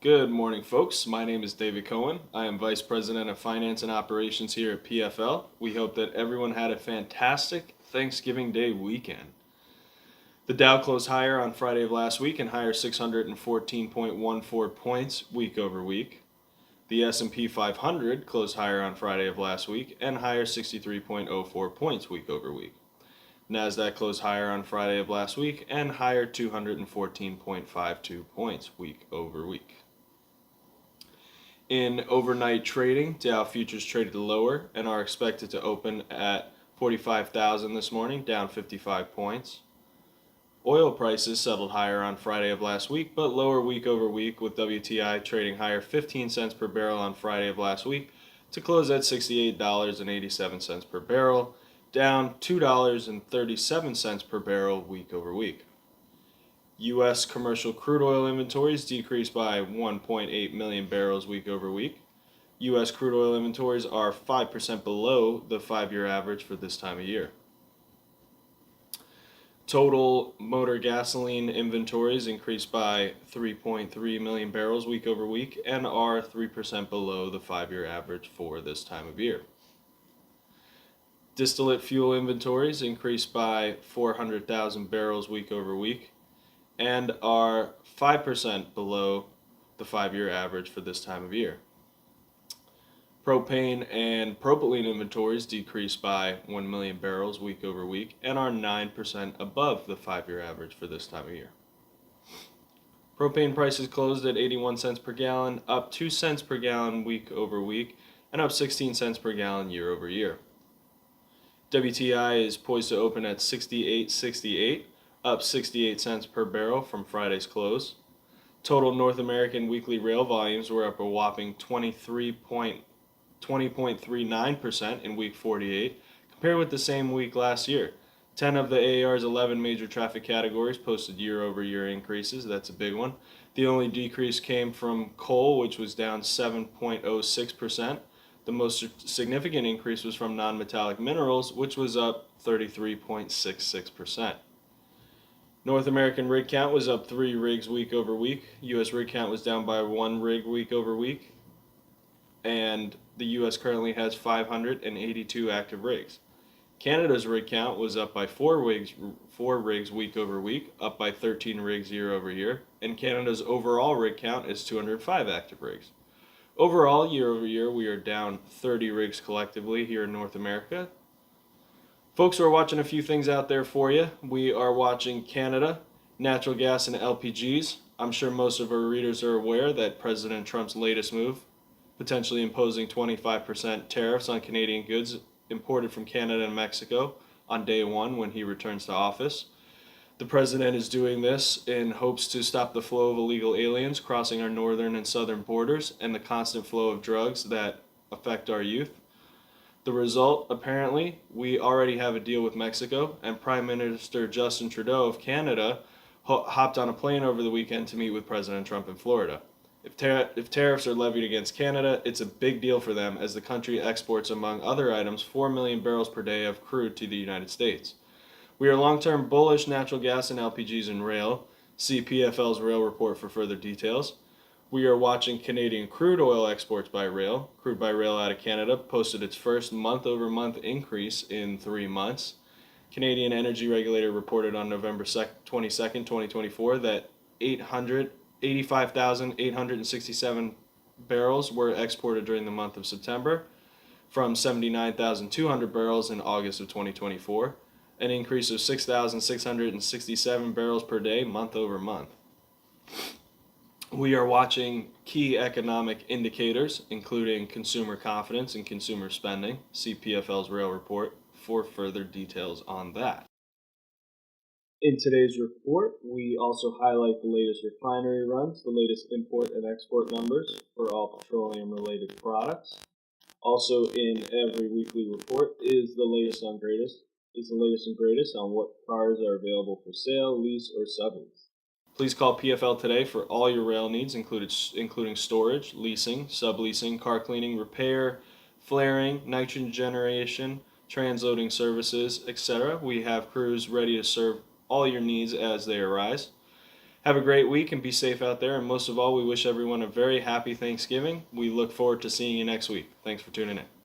Good morning, folks. My name is David Cohen. I am Vice President of Finance and Operations here at PFL. We hope that everyone had a fantastic Thanksgiving Day weekend. The Dow closed higher on Friday of last week and higher 614.14 points week over week. The S&P 500 closed higher on Friday of last week and higher 63.04 points week over week. NASDAQ closed higher on Friday of last week and higher 214.52 points week over week. In overnight trading, Dow futures traded lower and are expected to open at 45,000 this morning, down 55 points. Oil prices settled higher on Friday of last week, but lower week over week, with WTI trading higher 15 cents per barrel on Friday of last week to close at $68.87 per barrel, down $2.37 per barrel week over week. U.S. commercial crude oil inventories decreased by 1.8 million barrels week over week. U.S. crude oil inventories are 5% below the 5-year average for this time of year. Total motor gasoline inventories increased by 3.3 million barrels week over week and are 3% below the 5-year average for this time of year. Distillate fuel inventories increased by 400,000 barrels week over week and are 5% below the 5-year average for this time of year. Propane and propylene inventories decreased by 1 million barrels week over week and are 9% above the 5-year average for this time of year. Propane prices closed at 81 cents per gallon, up 2 cents per gallon week over week, and up 16 cents per gallon year over year. WTI is poised to open at 68.68, up 68 cents per barrel from Friday's close. Total North American weekly rail volumes were up a whopping 20.39% in week 48, compared with the same week last year. 10 of the AAR's 11 major traffic categories posted year-over-year increases. That's a big one. The only decrease came from coal, which was down 7.06%. The most significant increase was from non-metallic minerals, which was up 33.66%. North American rig count was up 3 rigs week over week. U.S. rig count was down by 1 rig week over week. And the U.S. currently has 582 active rigs. Canada's rig count was up by 4 rigs week over week, up by 13 rigs year over year. And Canada's overall rig count is 205 active rigs. Overall, year over year, we are down 30 rigs collectively here in North America. Folks, we're watching a few things out there for you. We are watching Canada, natural gas and LPGs. I'm sure most of our readers are aware that President Trump's latest move, potentially imposing 25% tariffs on Canadian goods imported from Canada and Mexico on day one when he returns to office. The president is doing this in hopes to stop the flow of illegal aliens crossing our northern and southern borders and the constant flow of drugs that affect our youth. The result, apparently, we already have a deal with Mexico, and Prime Minister Justin Trudeau of Canada hopped on a plane over the weekend to meet with President Trump in Florida. If tariffs are levied against Canada, it's a big deal for them, as the country exports, among other items, 4 million barrels per day of crude to the United States. We are long-term bullish natural gas and LPGs and rail. See PFL's rail report for further details. We are watching Canadian crude oil exports by rail. Crude by rail out of Canada posted its first month-over-month increase in 3 months. Canadian Energy Regulator reported on November 22nd, 2024 that 85,867 barrels were exported during the month of September, from 79,200 barrels in August of 2024, an increase of 6,667 barrels per day month over month. We are watching key economic indicators, including consumer confidence and consumer spending. See PFL's rail report for further details on that. In today's report, we also highlight the latest refinery runs, the latest import and export numbers for all petroleum-related products. Also, in every weekly report is the latest and greatest on what cars are available for sale, lease, or sublease. Please call PFL today for all your rail needs, including storage, leasing, subleasing, car cleaning, repair, flaring, nitrogen generation, transloading services, etc. We have crews ready to serve all your needs as they arise. Have a great week and be safe out there. And most of all, we wish everyone a very happy Thanksgiving. We look forward to seeing you next week. Thanks for tuning in.